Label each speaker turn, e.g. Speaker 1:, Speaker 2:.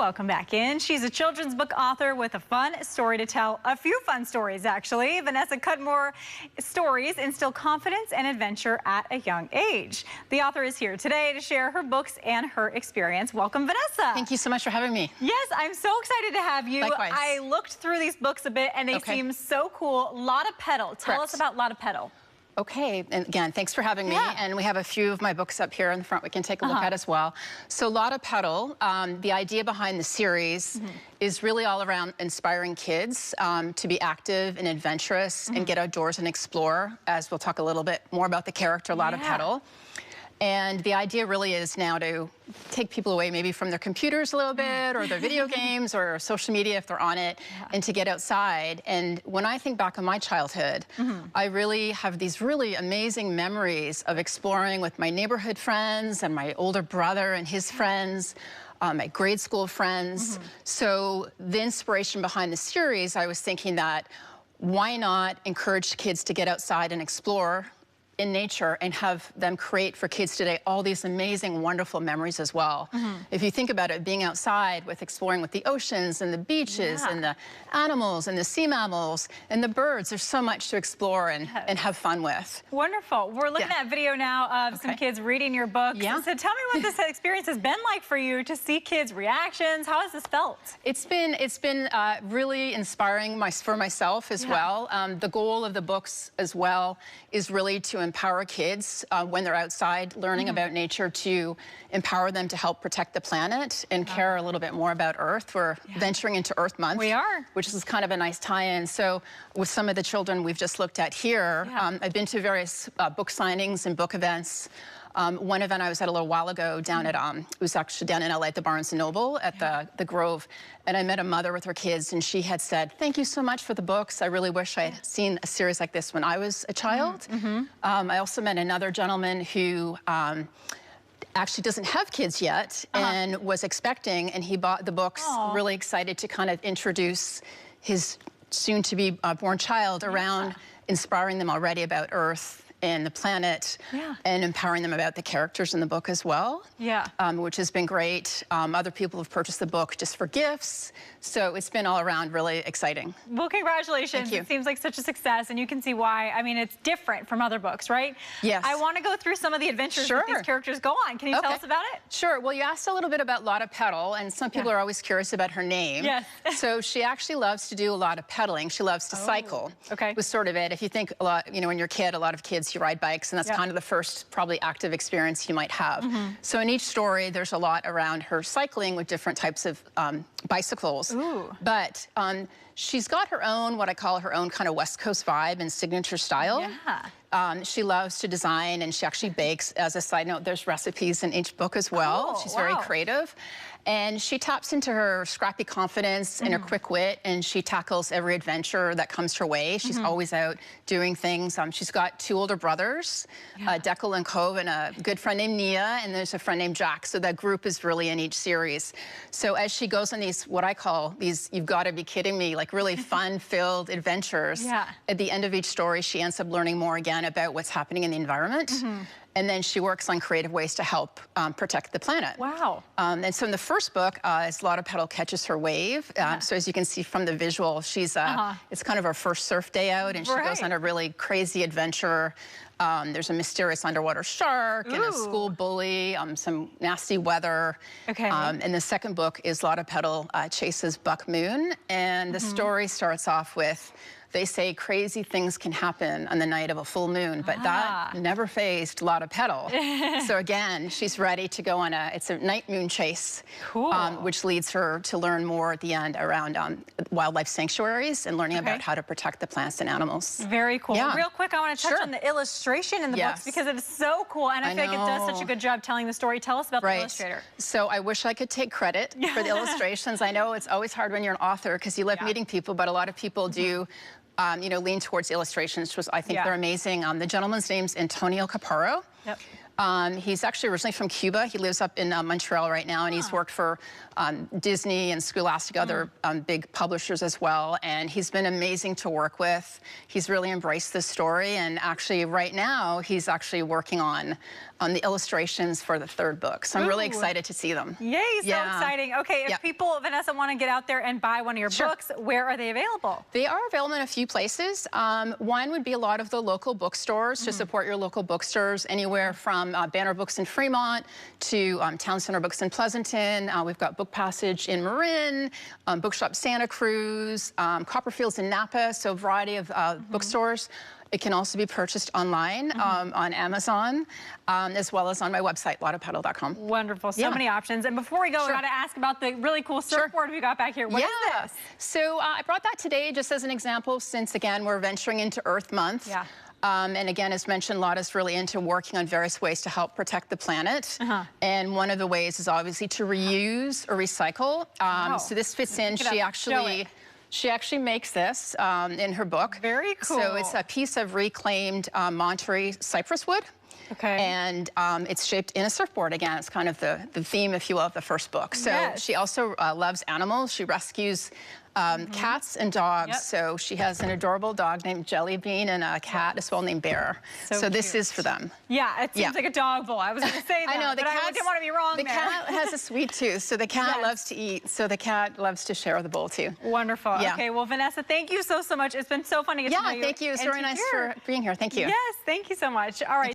Speaker 1: Welcome back in. She's a children's book author with a fun story to tell. A few fun stories, actually. Vanessa Cudmore stories instill confidence and adventure at a young age. The author is here today to share her books and her experience. Welcome, Vanessa.
Speaker 2: Thank you so much for having me.
Speaker 1: Yes, I'm so excited to have you.
Speaker 2: Likewise.
Speaker 1: I looked through these books a bit and they seem so cool. Lotta Petal. Tell us about Lotta Petal.
Speaker 2: Okay, and again, thanks for having me. And we have a few of my books up here in the front we can take a look at as well. So Lotta Petal, the idea behind the series is really all around inspiring kids to be active and adventurous and get outdoors and explore, as we'll talk a little bit more about the character Lotta Petal. And the idea really is now to take people away maybe from their computers a little bit or their video games or social media if they're on it and to get outside. And when I think back on my childhood, I really have these really amazing memories of exploring with my neighborhood friends and my older brother and his friends, my grade school friends. So the inspiration behind the series, I was thinking that why not encourage kids to get outside and explore in nature and have them create for kids today all these amazing, wonderful memories as well. If you think about it, being outside with exploring with the oceans and the beaches and the animals and the sea mammals and the birds, there's so much to explore and have fun with.
Speaker 1: Wonderful. We're looking at video now of some kids reading your books. So tell me what this experience has been like for you to see kids' reactions. How has this felt? It's been
Speaker 2: really inspiring for myself as well. The goal of the books as well is really to empower kids when they're outside learning about nature, to empower them to help protect the planet and care a little bit more about Earth. We're venturing into Earth Month.
Speaker 1: We are.
Speaker 2: Which is kind of a nice tie-in. So with some of the children we've just looked at here, I've been to various book signings and book events. One event I was at a little while ago down at, it was actually down in LA at the Barnes & Noble at the Grove, and I met a mother with her kids, and she had said, "Thank you so much for the books. I really wish I had seen a series like this when I was a child." I also met another gentleman who actually doesn't have kids yet and was expecting, and he bought the books really excited to kind of introduce his soon-to-be born child around inspiring them already about Earth and the planet and empowering them about the characters in the book as well, which has been great. Other people have purchased the book just for gifts, so it's been all around really exciting.
Speaker 1: Well, congratulations.
Speaker 2: Thank you.
Speaker 1: It seems like such a success, and you can see why. I mean, it's different from other books, right?
Speaker 2: Yes.
Speaker 1: I want to go through some of the adventures that these characters go on. Can you tell us about it?
Speaker 2: Sure. Well, you asked a little bit about Lotta Petal, and some people are always curious about her name. So she actually loves to do a lot of pedaling. She loves to cycle. Was sort of it. If you think a lot, you know, when you're a kid, a lot of kids, you ride bikes, and that's kind of the first probably active experience you might have. So in each story, there's a lot around her cycling with different types of bicycles. But she's got her own, what I call her own kind of West Coast vibe and signature style. She loves to design, and she actually bakes. As a side note, there's recipes in each book as well. She's very creative. And she taps into her scrappy confidence and her quick wit, and she tackles every adventure that comes her way. She's always out doing things. She's got two older brothers, Declan and Cove, and a good friend named Nia, and there's a friend named Jack. So that group is really in each series. So as she goes on these, what I call these, you've got to be kidding me, like really fun-filled adventures, at the end of each story, she ends up learning more again about what's happening in the environment. And then she works on creative ways to help protect the planet. And so in the first book, is Lotta Petal Catches Her Wave. So as you can see from the visual, she's it's kind of her first surf day out, and she goes on a really crazy adventure. There's a mysterious underwater shark and a school bully, some nasty weather. And the second book is Lotta Petal Chases Buck Moon, and the story starts off with, they say crazy things can happen on the night of a full moon, but that never fazed Lotta Petal. So again, she's ready to go on it's a night moon chase, which leads her to learn more at the end around wildlife sanctuaries and learning about how to protect the plants and animals.
Speaker 1: Very cool. Real quick, I want to touch on the illustration in the books because it is so cool, and I feel like it does such a good job telling the story. Tell us about the illustrator.
Speaker 2: So I wish I could take credit for the illustrations. I know it's always hard when you're an author because you love meeting people, but a lot of people do you know, lean towards illustrations, which I think they're amazing. The gentleman's name's Antonio Caparo. He's actually originally from Cuba. He lives up in Montreal right now, and he's worked for Disney and Scholastic, other big publishers as well. And he's been amazing to work with. He's really embraced this story, and actually right now he's actually working on the illustrations for the third book. So I'm really excited to see them.
Speaker 1: Yay, so exciting. Okay, if people, Vanessa, want to get out there and buy one of your books, where are they available?
Speaker 2: They are available in a few places. One would be a lot of the local bookstores to support your local bookstores, anywhere from Banner Books in Fremont to Town Center Books in Pleasanton. We've got Book Passage in Marin, Bookshop Santa Cruz, Copperfields in Napa, so a variety of bookstores. It can also be purchased online on Amazon, as well as on my website, lottapetal.com.
Speaker 1: Wonderful. So many options. And before we go, I got to ask about the really cool surfboard we got back here. What is this?
Speaker 2: So I brought that today just as an example, since, again, we're venturing into Earth Month. And again, as mentioned, Lotta's really into working on various ways to help protect the planet. And one of the ways is obviously to reuse or recycle. So this fits in. She actually makes this in her book.
Speaker 1: Very cool.
Speaker 2: So it's a piece of reclaimed Monterey cypress wood. And it's shaped in a surfboard. Again, it's kind of the theme, if you will, of the first book. So she also loves animals. She rescues cats and dogs. So she has an adorable dog named Jelly Bean and a cat as well named Bear. So this is for them.
Speaker 1: Yeah, it seems like a dog bowl. I was going to say that.
Speaker 2: I know,
Speaker 1: but I didn't want to be wrong
Speaker 2: there. The cat has a sweet tooth, so the cat loves to eat. So the cat loves to share the bowl too.
Speaker 1: Wonderful. Okay, well, Vanessa, thank you so much. It's been so fun to get to know you.
Speaker 2: Yeah, thank you. It's very nice for being here. Thank you.
Speaker 1: Yes, thank you so much. All right.